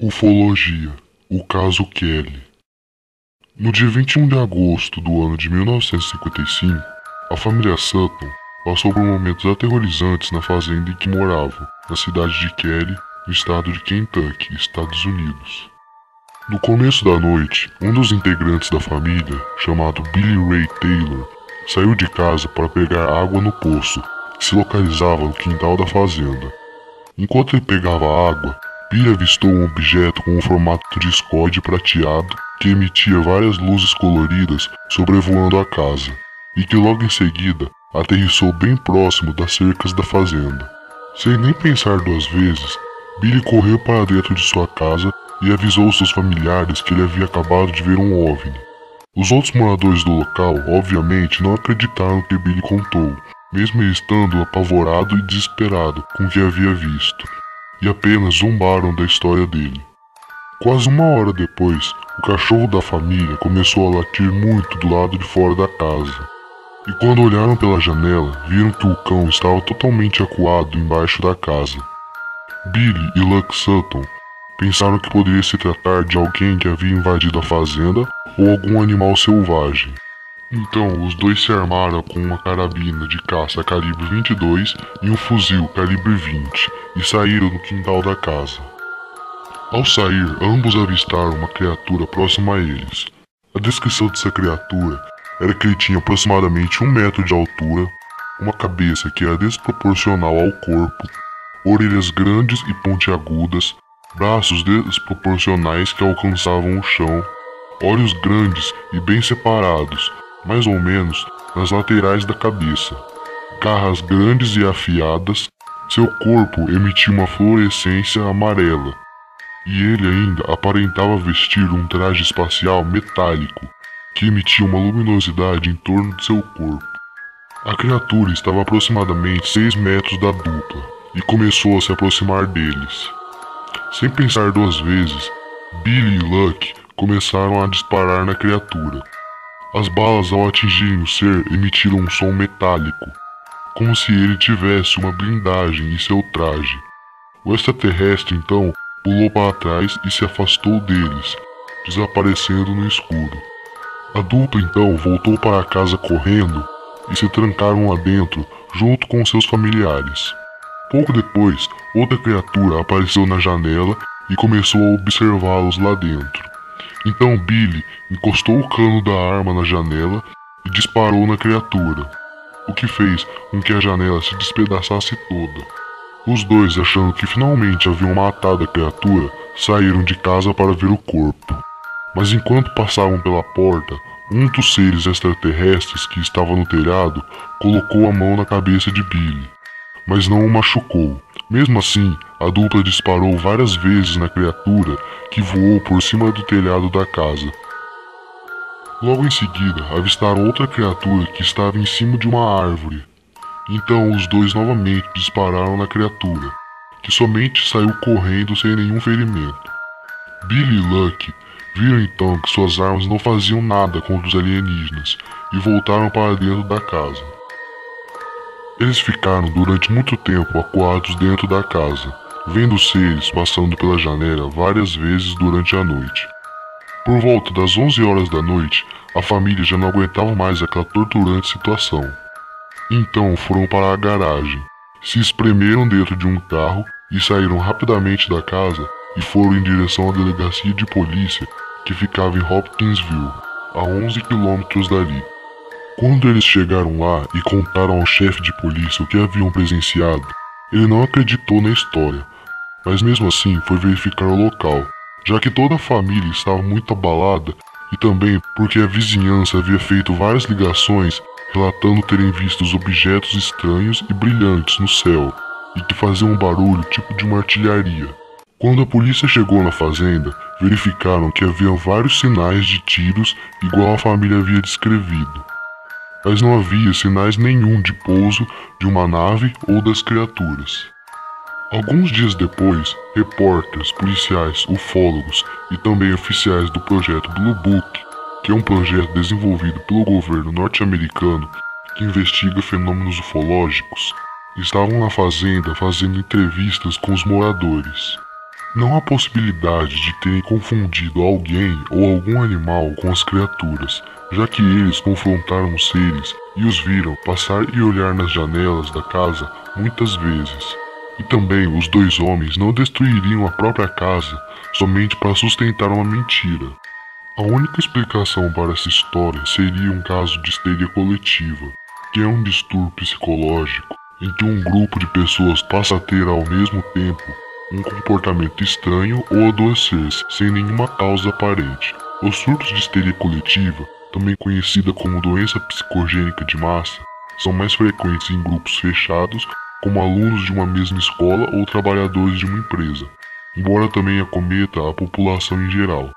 Ufologia, o caso Kelly. No dia 21 de agosto do ano de 1955, a família Sutton passou por momentos aterrorizantes na fazenda em que moravam, na cidade de Kelly, no estado de Kentucky, Estados Unidos. No começo da noite, um dos integrantes da família, chamado Billy Ray Taylor, saiu de casa para pegar água no poço, que se localizava no quintal da fazenda. Enquanto ele pegava água, Billy avistou um objeto com um formato de discorde prateado que emitia várias luzes coloridas sobrevoando a casa, e que logo em seguida aterrissou bem próximo das cercas da fazenda. Sem nem pensar duas vezes, Billy correu para dentro de sua casa e avisou seus familiares que ele havia acabado de ver um OVNI. Os outros moradores do local, obviamente, não acreditaram no que Billy contou, mesmo ele estando apavorado e desesperado com o que havia visto, e apenas zombaram da história dele. Quase uma hora depois, o cachorro da família começou a latir muito do lado de fora da casa. E quando olharam pela janela, viram que o cão estava totalmente acuado embaixo da casa. Billy e Luck Sutton pensaram que poderia se tratar de alguém que havia invadido a fazenda ou algum animal selvagem. Então, os dois se armaram com uma carabina de caça calibre 22 e um fuzil calibre 20 e saíram no quintal da casa. Ao sair, ambos avistaram uma criatura próxima a eles. A descrição dessa criatura era que ele tinha aproximadamente 1 metro de altura, uma cabeça que era desproporcional ao corpo, orelhas grandes e pontiagudas, braços desproporcionais que alcançavam o chão, olhos grandes e bem separados, mais ou menos nas laterais da cabeça, garras grandes e afiadas. Seu corpo emitia uma fluorescência amarela, e ele ainda aparentava vestir um traje espacial metálico, que emitia uma luminosidade em torno de seu corpo. A criatura estava a aproximadamente 6 metros da dupla, e começou a se aproximar deles. Sem pensar duas vezes, Billy e Luck começaram a disparar na criatura. As balas, ao atingirem o ser, emitiram um som metálico, como se ele tivesse uma blindagem em seu traje. O extraterrestre, então, pulou para trás e se afastou deles, desaparecendo no escuro. A dupla, então, voltou para a casa correndo e se trancaram lá dentro, junto com seus familiares. Pouco depois, outra criatura apareceu na janela e começou a observá-los lá dentro. Então Billy encostou o cano da arma na janela e disparou na criatura, o que fez com que a janela se despedaçasse toda. Os dois, achando que finalmente haviam matado a criatura, saíram de casa para ver o corpo. Mas enquanto passavam pela porta, um dos seres extraterrestres que estava no telhado colocou a mão na cabeça de Billy, mas não o machucou. Mesmo assim, a dupla disparou várias vezes na criatura, que voou por cima do telhado da casa. Logo em seguida, avistaram outra criatura que estava em cima de uma árvore. Então os dois novamente dispararam na criatura, que somente saiu correndo sem nenhum ferimento. Billy e Luck viram então que suas armas não faziam nada contra os alienígenas e voltaram para dentro da casa. Eles ficaram durante muito tempo acuados dentro da casa, vendo os seres passando pela janela várias vezes durante a noite. Por volta das 11 horas da noite, a família já não aguentava mais aquela torturante situação. Então foram para a garagem, se espremeram dentro de um carro e saíram rapidamente da casa e foram em direção à delegacia de polícia que ficava em Hopkinsville, a 11 quilômetros dali. Quando eles chegaram lá e contaram ao chefe de polícia o que haviam presenciado, ele não acreditou na história, mas mesmo assim foi verificar o local, já que toda a família estava muito abalada e também porque a vizinhança havia feito várias ligações relatando terem visto objetos estranhos e brilhantes no céu e que faziam um barulho tipo de uma artilharia. Quando a polícia chegou na fazenda, verificaram que havia vários sinais de tiros igual a família havia descrevido, mas não havia sinais nenhum de pouso de uma nave ou das criaturas. Alguns dias depois, repórteres, policiais, ufólogos e também oficiais do projeto Blue Book, que é um projeto desenvolvido pelo governo norte-americano que investiga fenômenos ufológicos, estavam na fazenda fazendo entrevistas com os moradores. Não há possibilidade de terem confundido alguém ou algum animal com as criaturas, já que eles confrontaram os seres e os viram passar e olhar nas janelas da casa muitas vezes. E também os dois homens não destruiriam a própria casa somente para sustentar uma mentira. A única explicação para essa história seria um caso de histeria coletiva, que é um distúrbio psicológico em que um grupo de pessoas passa a ter ao mesmo tempo um comportamento estranho ou adoecer-se sem nenhuma causa aparente. Os surtos de histeria coletiva, também conhecida como doença psicogênica de massa, são mais frequentes em grupos fechados, como alunos de uma mesma escola ou trabalhadores de uma empresa, embora também acometa a população em geral.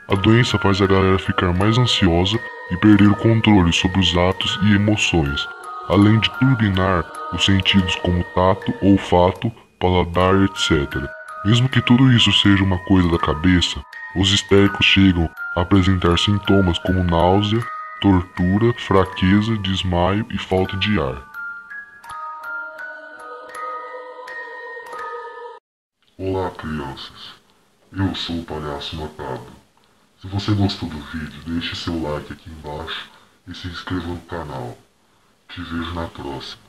A doença faz a galera ficar mais ansiosa e perder o controle sobre os atos e emoções, além de turbinar os sentidos como tato, olfato, paladar, etc. Mesmo que tudo isso seja uma coisa da cabeça, os histéricos chegam a apresentar sintomas como náusea, tortura, fraqueza, desmaio e falta de ar. Olá, crianças. Eu sou o Palhaço Macabro. Se você gostou do vídeo, deixe seu like aqui embaixo e se inscreva no canal. Te vejo na próxima.